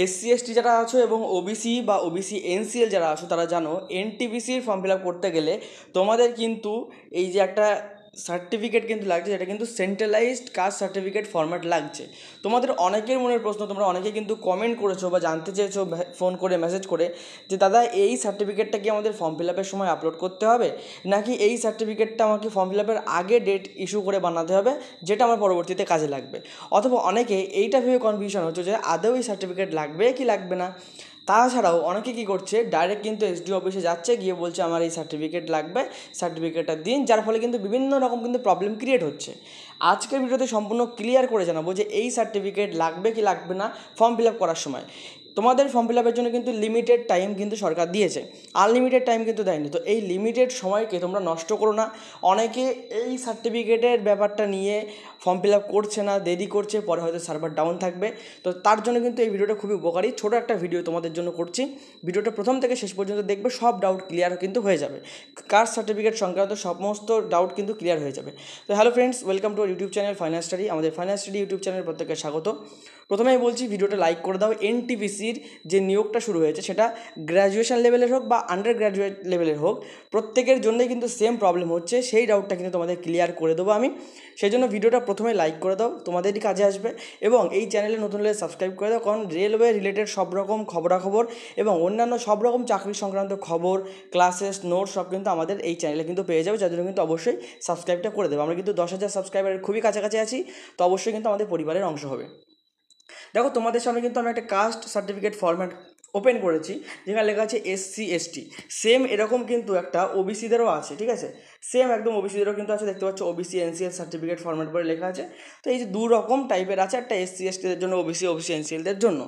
SC ST যারা আছো এবং ওবিসি বা ওবিসি এনসিএল যারা আছো তারা জানো এনটিপিসির ফর্ম ফিল আপ করতে গেলে তোমাদের কিন্তু এই যে একটা সার্টিফিকেট কিন্তু লাগছে, যেটা কিন্তু সেন্ট্রালাইজড কাস্ট সার্টিফিকেট ফরম্যাট লাগছে। তোমাদের অনেকের মনের প্রশ্ন, তোমরা অনেকে কিন্তু কমেন্ট করেছো বা জানতে চেয়েছো ফোন করে মেসেজ করে যে দাদা এই সার্টিফিকেটটা কি আমাদের ফর্ম ফিল আপের সময় আপলোড করতে হবে, নাকি এই সার্টিফিকেটটা আমাকে ফর্ম ফিল আপের আগে ডেট ইস্যু করে বানাতে হবে যেটা আমার পরবর্তীতে কাজে লাগবে। অথবা অনেকে এইটা ভেবে কনফিউশন হচ্ছে যে আদৌ এই সার্টিফিকেট লাগবে কি লাগবে না। তাছাড়াও অনেকে কী করছে, ডাইরেক্ট কিন্তু এসডিও অফিসে যাচ্ছে, গিয়ে বলছে আমার এই সার্টিফিকেট লাগবে, সার্টিফিকেটটা দিন, যার ফলে কিন্তু বিভিন্ন রকম কিন্তু প্রবলেম ক্রিয়েট হচ্ছে। আজকের ভিডিওতে সম্পূর্ণ ক্লিয়ার করে জানাবো যে এই সার্টিফিকেট লাগবে কি লাগবে না ফর্ম ফিল আপ করার সময়। তোমাদের ফর্ম ফিল আপের জন্য কিন্তু লিমিটেড টাইম কিন্তু সরকার দিয়েছে, আনলিমিটেড টাইম কিন্তু দেয়নি। তো এই লিমিটেড সময়কে তোমরা নষ্ট করো না। অনেকে এই সার্টিফিকেটের ব্যাপারটা নিয়ে ফর্ম ফিল আপ করছে না, দেরি করছে, পরে হয়তো সার্ভার ডাউন থাকবে। তো তার জন্য কিন্তু এই ভিডিওটা খুবই উপকারী। ছোটো একটা ভিডিও তোমাদের জন্য করছি, ভিডিওটা প্রথম থেকে শেষ পর্যন্ত দেখবে, সব ডাউট ক্লিয়ার কিন্তু হয়ে যাবে। কাস্ট সার্টিফিকেট সংক্রান্ত সমস্ত ডাউট কিন্তু ক্লিয়ার হয়ে যাবে। তো hello friends, welcome to YouTube channel finance study. আমাদের ফাইন্যান্স স্টাডি ইউটিউব চ্যানেল প্রত্যেককে স্বাগত। প্রথমেই বলছি ভিডিওটা লাইক করে দাও। এনটিপিসির যে নিয়োগটা শুরু হয়েছে সেটা গ্র্যাজুয়েশন লেভেলের হোক বা আন্ডার গ্র্যাজুয়েট লেভেলের হোক, প্রত্যেকের জন্যই কিন্তু সেম প্রবলেম হচ্ছে। সেই ডাউটটা কিন্তু তোমাদের ক্লিয়ার করে দেবো আমি। সেই জন্য ভিডিওটা প্রথমে লাইক করে দাও, তোমাদেরই কাজে আসবে। এবং এই চ্যানেলে নতুন হলে সাবস্ক্রাইব করে দাও, কারণ রেলওয়ে রিলেটেড সব রকম খবরাখবর এবং অন্যান্য সব রকম চাকরি সংক্রান্ত খবর, ক্লাসেস, নোটস সব কিন্তু আমাদের এই চ্যানেলে কিন্তু পেয়ে যাবে। যার জন্য কিন্তু অবশ্যই সাবস্ক্রাইবটা করে দেবে। আমরা কিন্তু 10,000 সাবস্ক্রাইবারের খুবই কাছাকাছি আছি, তো অবশ্যই কিন্তু আমাদের পরিবারের অংশ হবে। দেখো, তোমাদের সামনে কিন্তু আমি একটা কাস্ট সার্টিফিকেট ফরম্যাট ওপেন করেছি, যেখানে লেখা আছে এসসি এসটি। সেম এরকম কিন্তু একটা ওবিসিদেরও আছে, ঠিক আছে? সেম একদম ওবিসিদেরও কিন্তু আছে, দেখতে পাচ্ছ ওবিসি এনসিএল সার্টিফিকেট ফরম্যাট বলে লেখা আছে। তো এই যে দু রকম টাইপের আছে, একটা এসসি এসটিদের জন্য, ওবিসি ওবিসি এনসিএলদের জন্য।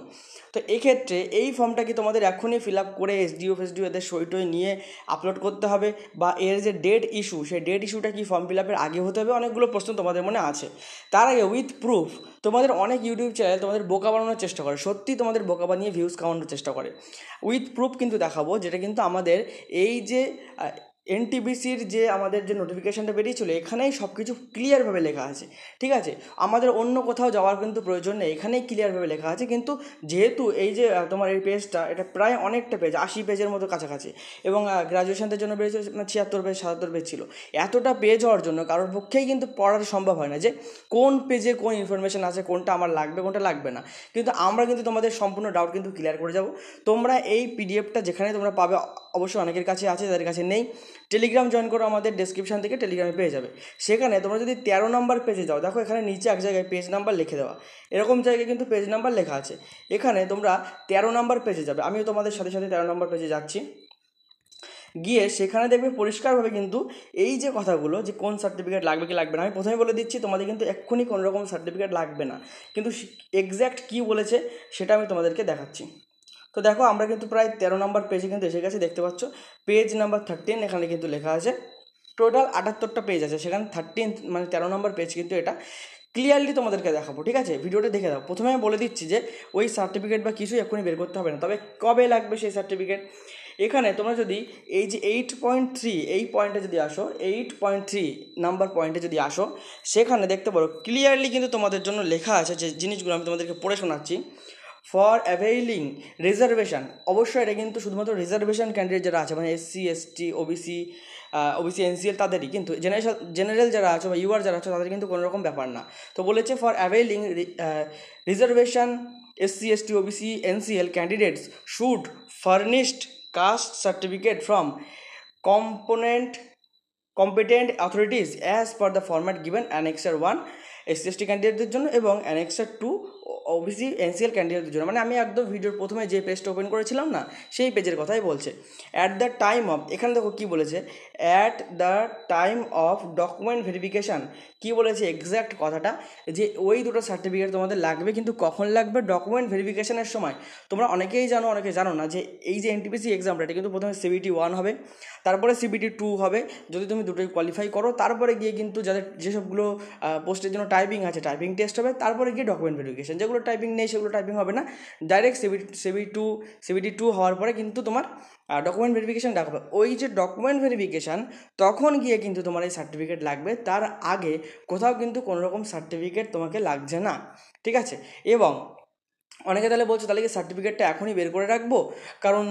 তো এক্ষেত্রে এই ফর্মটা কি তোমাদের এখনই ফিল আপ করে এসডিও ফেসডিও এদের সই টই নিয়ে আপলোড করতে হবে, বা এর যে ডেট ইস্যু, সেই ডেট ইস্যুটা কি ফর্ম ফিল আপের আগে হতে হবে? অনেকগুলো প্রশ্ন তোমাদের মনে আছে। তার আগে উইথ প্রুফ, তোমাদের অনেক ইউটিউব চ্যানেল তোমাদের বোকা বানানোর চেষ্টা করে, সত্যি তোমাদের বোকা বানিয়ে ভিউজ কামানোর চেষ্টা করে। উইথ প্রুফ কিন্তু দেখাবো, যেটা কিন্তু আমাদের এই যে এনটিপিসির যে আমাদের যে নোটিফিকেশানটা বেরিয়েছিলো, এখানেই সব কিছু ক্লিয়ারভাবে লেখা আছে, ঠিক আছে? আমাদের অন্য কোথাও যাওয়ার কিন্তু প্রয়োজন নেই, এখানেই ক্লিয়ারভাবে লেখা আছে। কিন্তু যেহেতু এই যে তোমার এই পেজটা, এটা প্রায় অনেকটা পেজ, 80 পেজের মতো কাছাকাছি, এবং গ্র্যাজুয়েশনদের জন্য বেরিয়েছিল 76 পেজ 77 পেজ ছিল। এতটা পেজ হওয়ার জন্য কারোর পক্ষেই কিন্তু পড়ার সম্ভব হয় না যে কোন পেজে কোন ইনফরমেশান আছে, কোনটা আমার লাগবে, কোনটা লাগবে না। কিন্তু আমরা কিন্তু তোমাদের সম্পূর্ণ ডাউট কিন্তু ক্লিয়ার করে যাব। তোমরা এই পিডিএফটা যেখানে তোমরা পাবে, অবশ্যই অনেকের কাছে আছে, যাদের কাছে নেই, টেলিগ্রাম জয়েন করো, আমাদের ডেসক্রিপশন থেকে টেলিগ্রামে পেয়ে যাবে। সেখানে তোমরা যদি 13 নম্বর পেজে যাও, দেখো এখানে নিচে এক জায়গায় পেজ নাম্বার লিখে দেওয়া, এরকম জায়গায় কিন্তু পেজ নাম্বার লেখা আছে। এখানে তোমরা 13 নম্বর পেজে যাবে, আমিও তোমাদের সাথে সাথে 13 নম্বর পেজে যাচ্ছি। গিয়ে সেখানে দেখবে পরিষ্কারভাবে কিন্তু এই যে কথাগুলো, যে কোন সার্টিফিকেট লাগবে কি লাগবে না, আমি প্রথমে বলে দিচ্ছি তোমাদের কিন্তু এক্ষুনি কোনো রকম সার্টিফিকেট লাগবে না, কিন্তু এক্স্যাক্ট কী বলেছে সেটা আমি তোমাদেরকে দেখাচ্ছি। তো দেখো, আমরা কিন্তু প্রায় 13 নম্বর পেজে কিন্তু এসে গেছি, দেখতে পাচ্ছ পেজ নাম্বার 13 এখানে কিন্তু লেখা আছে। টোটাল 78টা পেজ আছে, সেখানে 13 মানে 13 নম্বর পেজ কিন্তু এটা ক্লিয়ারলি তোমাদেরকে দেখাবো, ঠিক আছে? ভিডিওটা দেখে দাও। প্রথমে আমি বলে দিচ্ছি যে ওই সার্টিফিকেট বা কিছু এক্ষুনি বের করতে হবে না, তবে কবে লাগবে সেই সার্টিফিকেট। এখানে তোমরা যদি এই যে 8.3 এই পয়েন্টে যদি আসো, 8.3 নাম্বার পয়েন্টে যদি আসো, সেখানে দেখতে পারো ক্লিয়ারলি কিন্তু তোমাদের জন্য লেখা আছে, যে জিনিসগুলো আমি তোমাদেরকে পড়ে শোনাচ্ছি। ফর অ্যাভেইলিং রিজার্ভেশন, অবশ্যই এটা কিন্তু শুধুমাত্র রিজার্ভেশন ক্যান্ডিডেট যারা আছে, মানে SC ST OBC OBC NCL তাদেরই, কিন্তু জেনারেল যারা আছে বা ইউআর যারা আছে তাদের কিন্তু কোনো রকম ব্যাপার না। তো বলেছে for availing reservation SC ST OBC NCL candidates should furnished caste certificate from component competent authorities as per the format given annexure 1 SC ST ক্যান্ডিডেটদের জন্য এবং অ্যানেক্সার 2 ওবিসি এনসিএল ক্যান্ডিডেটদের জন্য। মানে আমি একদম ভিডিওর প্রথমে যে পেজটা ওপেন করেছিলাম না, সেই পেজের কথাই বলছে। অ্যাট দ্য টাইম অফ, এখানে দেখো কী বলেছে, at the time of document verification. কী বলেছে এক্স্যাক্ট কথাটা, যে ওই দুটো সার্টিফিকেট তোমাদের লাগবে, কিন্তু কখন লাগবে? ডকুমেন্ট ভেরিফিকেশানের সময়। তোমরা অনেকেই জানো, অনেকে জানো না, যে এই যে এনটিপিসি এক্সামটা, এটা কিন্তু প্রথমে CBT 1 হবে, তারপরে CBT 2 হবে, যদি তুমি দুটোই কোয়ালিফাই করো। তারপরে গিয়ে কিন্তু যাদের যেসবগুলো পোস্টের জন্য টাইপিং আছে, টাইপিং টেস্ট হবে, তারপরে গিয়ে ডকুমেন্ট ভেরিফিকেশান। যেগুলো টাইপিং নেই সেগুলো টাইপিং হবে না, ডাইরেক্ট CBT 2 হওয়ার পরে কিন্তু তোমার ডকুমেন্ট ভেরিফিকেশান ডাকবে। ওই যে ডকুমেন্ট ভেরিফিকেশান, তখন গিয়ে কিন্তু তোমার এই সার্টিফিকেট লাগবে, তার আগে কোথাও কিন্তু কোনো রকম সার্টিফিকেট তোমাকে লাগছে না, ঠিক আছে? এবং অনেকে তাহলে বলছে তাহলে কি সার্টিফিকেটটা এখনই বের করে রাখবো, কারণ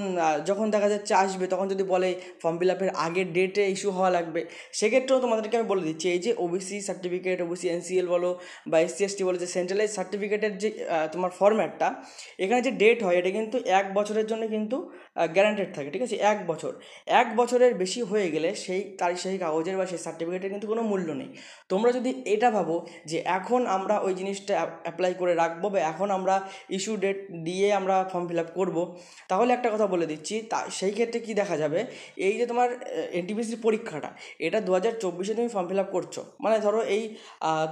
যখন দেখা যাচ্ছে আসবে তখন যদি বলে ফর্ম ফিল আপের আগের ডেটে ইস্যু হওয়া লাগবে, সেক্ষেত্রেও তোমাদেরকে আমি বলে দিচ্ছি এই যে ওবিসি সার্টিফিকেট, ওবিসি এনসিএল বলো বা এসসি এসটি বলো, যে সেন্ট্রালাইজ সার্টিফিকেটের যে তোমার ফরম্যাটটা, এখানে যে ডেট হয় এটা কিন্তু 1 বছরের জন্য কিন্তু গ্যারান্টেড থাকে, ঠিক আছে? 1 বছর, 1 বছরের বেশি হয়ে গেলে সেই কাগজের বা সেই সার্টিফিকেটের কিন্তু কোনো মূল্য নেই। তোমরা যদি এটা ভাবো যে এখন আমরা ওই জিনিসটা অ্যাপ্লাই করে রাখবো বা এখন আমরা ইস্যু ডেট দিয়ে আমরা ফর্ম ফিল আপ করবো, তাহলে একটা কথা বলে দিচ্ছি, সেই ক্ষেত্রে কি দেখা যাবে, এই যে তোমার এনটিপিসির পরীক্ষাটা, এটা 2024-এ তুমি ফর্ম ফিল আপ করছো, মানে ধরো এই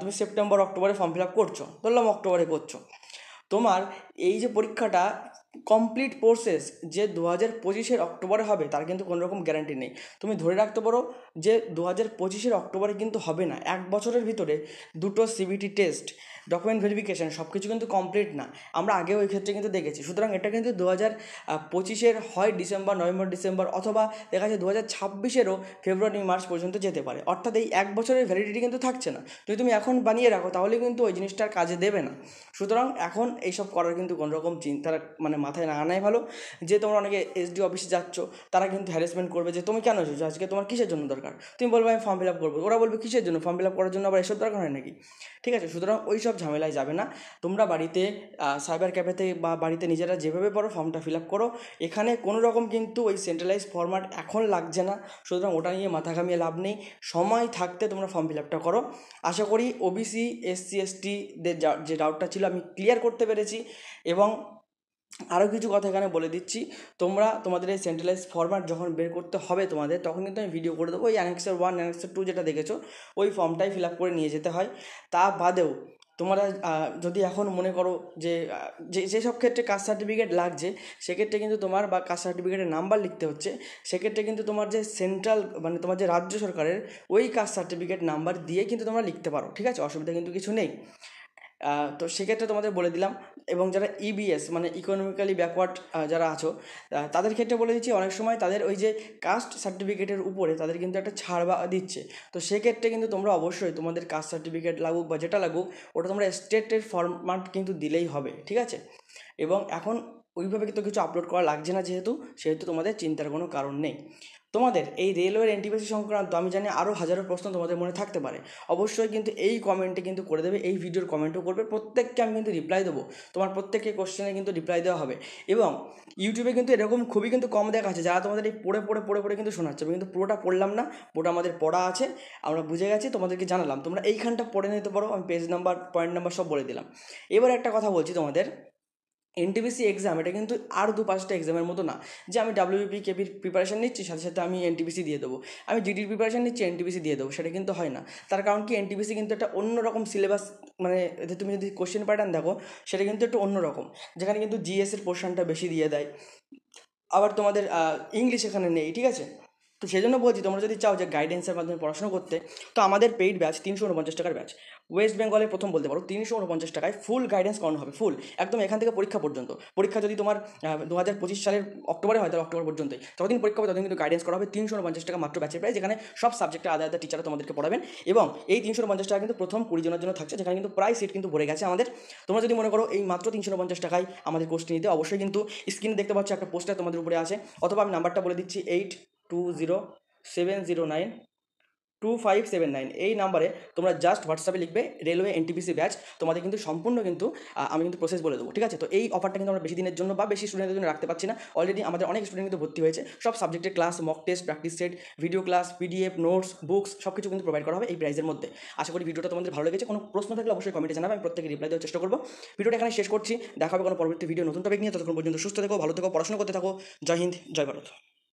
তুমি সেপ্টেম্বর অক্টোবরে ফর্ম ফিল আপ করছো, ধরলাম অক্টোবরে করছো, তোমার এই যে পরীক্ষাটা কমপ্লিট প্রসেস যে 2025-এর অক্টোবরে হবে তার কিন্তু কোনো রকম গ্যারান্টি নেই। তুমি ধরে রাখতে পারো যে 2025-এর অক্টোবরে কিন্তু হবে না, 1 বছরের ভিতরে দুটো সিবিটি টেস্ট, ডকুমেন্ট ভেরিফিকেশান সব কিছু কিন্তু কমপ্লিট না, আমরা আগেও ওই ক্ষেত্রে কিন্তু দেখেছি। সুতরাং এটা কিন্তু 2025-এর হয় ডিসেম্বর, নভেম্বর, ডিসেম্বর, অথবা দেখা যাচ্ছে 2026-এরও ফেব্রুয়ারি, মার্চ পর্যন্ত যেতে পারে, অর্থাৎ এই 1 বছরের ভ্যালিডিটি কিন্তু থাকছে না। যদি তুমি এখন বানিয়ে রাখো তাহলে কিন্তু ওই জিনিসটার কাজে দেবে না। সুতরাং এখন এইসব করার কিন্তু কোনো রকম চিন্তা মানে মাথায় না আনাই ভালো। যে তোমরা অনেকে এসডি অফিসে যাচ্ছ, তারা কিন্তু হ্যারাসমেন্ট করবে যে তুমি কেন এসেছো আজকে, তোমার কিসের জন্য দরকার, তুমি বলবে আমি ফর্ম ফিল আপ করবো, ওরা বলবে কিসের জন্য, ফর্ম ফিল আপ করার জন্য আবার এসব দরকার হয় নাকি, ঠিক আছে? সুতরাং ওই সব ঝামেলায় যাবে না, তোমরা বাড়িতে সাইবার ক্যাফেতে বা বাড়িতে নিজেরা যেভাবে পারো ফর্মটা ফিল আপ করো, এখানে কোনো রকম কিন্তু ওই সেন্ট্রালাইজ ফরম্যাট এখন লাগছে না, সুতরাং ওটা নিয়ে মাথা ঘামিয়ে লাভ নেই, সময় থাকতে তোমরা ফর্ম ফিল আপটা করো। আশা করি ওবিসি, এসসি, এসটিদের যে ডাউটটা ছিল আমি ক্লিয়ার করতে পেরেছি। এবং আরও কিছু কথা এখানে বলে দিচ্ছি, তোমরা তোমাদের এই সেন্ট্রালাইজ ফরম্যাট যখন বের করতে হবে তোমাদের, তখন কিন্তু আমি ভিডিও করে দেবো, ওই অ্যানেক্সার 1, অ্যানেক্সার 2 যেটা দেখেছো ওই ফর্মটাই ফিল আপ করে নিয়ে যেতে হয়। তা বাদেও তোমরা যদি এখন মনে করো যে যেসব ক্ষেত্রে কাস্ট সার্টিফিকেট লাগছে, সেক্ষেত্রে কিন্তু তোমার বা কাস্ট সার্টিফিকেটের নাম্বার লিখতে হচ্ছে, সেক্ষেত্রে কিন্তু তোমার যে সেন্ট্রাল মানে তোমার যে রাজ্য সরকারের ওই কাস্ট সার্টিফিকেট নাম্বার দিয়ে কিন্তু তোমরা লিখতে পারো, ঠিক আছে? অসুবিধা কিন্তু কিছু নেই। তো সেক্ষেত্রে তোমাদের বলে দিলাম। এবং যারা ইবিএস মানে ইকোনমিক্যালি ব্যাকওয়ার্ড যারা আছো, তাদের ক্ষেত্রে বলে দিচ্ছি, অনেক সময় তাদের ওই যে কাস্ট সার্টিফিকেটের উপরে তাদের কিন্তু একটা ছাড় বা দিচ্ছে, তো সেক্ষেত্রে কিন্তু তোমরা অবশ্যই তোমাদের কাস্ট সার্টিফিকেট লাগুক বা যেটা লাগুক, ওটা তোমরা স্টেটের ফরম্যাট কিন্তু দিলেই হবে, ঠিক আছে? এবং এখন ওইভাবে কিন্তু কিছু আপলোড করা লাগছে না, সেহেতু তোমাদের চিন্তার কোনো কারণ নেই। তোমাদের এই রেলওয়ের এনটিপিসি সংক্রান্ত আমি জানি আরও হাজারো প্রশ্ন তোমাদের মনে থাকতে পারে, অবশ্যই কিন্তু এই কমেন্টে কিন্তু করে দেবে, এই ভিডিওর কমেন্টও করবে, প্রত্যেককে আমি কিন্তু রিপ্লাই দেবো, তোমার প্রত্যেককে কোশ্চেনে কিন্তু রিপ্লাই দেওয়া হবে। এবং ইউটিউবে কিন্তু এরকম খুবই কিন্তু কম দেখা আছে যারা তোমাদের এই পড়ে কিন্তু শোনাচ্ছে, আমি কিন্তু পুরোটা পড়লাম না, পুরোটা আমাদের পড়া আছে, আমরা বুঝে গেছি, তোমাদেরকে জানালাম, তোমরা এইখানটা পড়ে নিতে পারো, আমি পেজ নাম্বার, পয়েন্ট নাম্বার সব বলে দিলাম। এবার একটা কথা বলছি তোমাদের, এনটিপিসি এক্সাম এটা কিন্তু আর 2-5টা এক্সামের মতো না যে আমি ডাব্লিউবিপি কেপির প্রিপারেশান নিচ্ছি সাথে সাথে আমি এনটিপিসি দিয়ে দেবো, আমি জিডির প্রিপারেশান নিচ্ছি এনটিপিসি দিয়ে দেবো, সেটা কিন্তু হয় না। তার কারণ কি, এনটিপিসি কিন্তু একটা অন্যরকম সিলেবাস, মানে এতে তুমি যদি কোশ্চেন প্যাটার্ন দেখো সেটা কিন্তু একটু অন্যরকম, যেখানে কিন্তু জিএসের পোর্শনটা বেশি দিয়ে দেয়, আবার তোমাদের ইংলিশ এখানে নেই, ঠিক আছে? তো সেই জন্য বলছি, তোমরা যদি চাও যে গাইডেন্সের মাধ্যমে পড়াশোনা করতে, তো আমাদের পেইড ব্যাচ 349 টাকার ব্যাচ, ওয়েস্ট বেঙ্গলের প্রথম বলতে পারো, 349 টাকায় ফুল গাইডেন্স করানো হবে, ফুল একদম এখান থেকে পরীক্ষা পর্যন্ত। পরীক্ষা যদি তোমার 2025 সালের অক্টোবরে হয় তাহলে অক্টোবর পর্যন্তই, যতদিন পরীক্ষা হবে ততদিন কিন্তু গাইডেন্স করা হবে। 349 টাকা মাত্র ব্যাচের প্রাইস, যেখানে সব সাবজেক্টে আলাদা আলাদা টিচাররা তোমাদেরকে পড়াবেন। এবং এই 350 টাকা কিন্তু প্রথম 20 জনের জন্য থাকছে, যেখানে কিন্তু প্রায় সিট কিন্তু ভরে গেছে আমাদের। তোমরা যদি মনে করো এই মাত্র 350 টাকায় আমাদের কোর্সটি নিতে, অবশ্যই কিন্তু স্ক্রিনে দেখতে পাচ্ছ একটা পোস্টার তোমাদের উপরে আছে, অথবা আমি নাম্বারটা বলে দিচ্ছি 8207092579, এই নাম্বারে তোমরা জাস্ট হোয়াটসঅ্যাপে লিখবে রেলওয়ে এনটিপিসি ব্যাচ, তোমাদের কিন্তু সম্পূর্ণ কিন্তু আমি কিন্তু প্রসেস বলে দেবো, ঠিক আছে? তো এই অফারটা কিন্তু আমরা বেশি দিনের জন্য বা বেশি স্টুডেন্টদের জন্য রাখতে পারছি না, অলরেডি আমাদের অনেক স্টুডেন্ট কিন্তু ভর্তি হয়েছে, সব সাবজেক্টের class, mock test, practice set, video class, PDF, notes, books সব কিছু কিন্তু প্রোভাইড করা হবে এই প্রাইসের মধ্যে। আশা করি ভিডিওটা তোমাদের ভালো লেগেছে, কোনো প্রশ্ন থাকলে অবশ্যই কমেন্টে জানাবে, আমি প্রত্যেকে রিপ্লাই দেওয়ার চেষ্টা করবো। ভিডিওটা এখানে শেষ করছি, দেখা হবে কোনো পরবর্তী ভিডিও নতুন টপিক নিয়ে, ততক্ষণ পর্যন্ত সুস্থ থেকো, ভালো থেকো, পড়াশোনা করতে থাকো। জয় হিন্দ, জয় ভারত।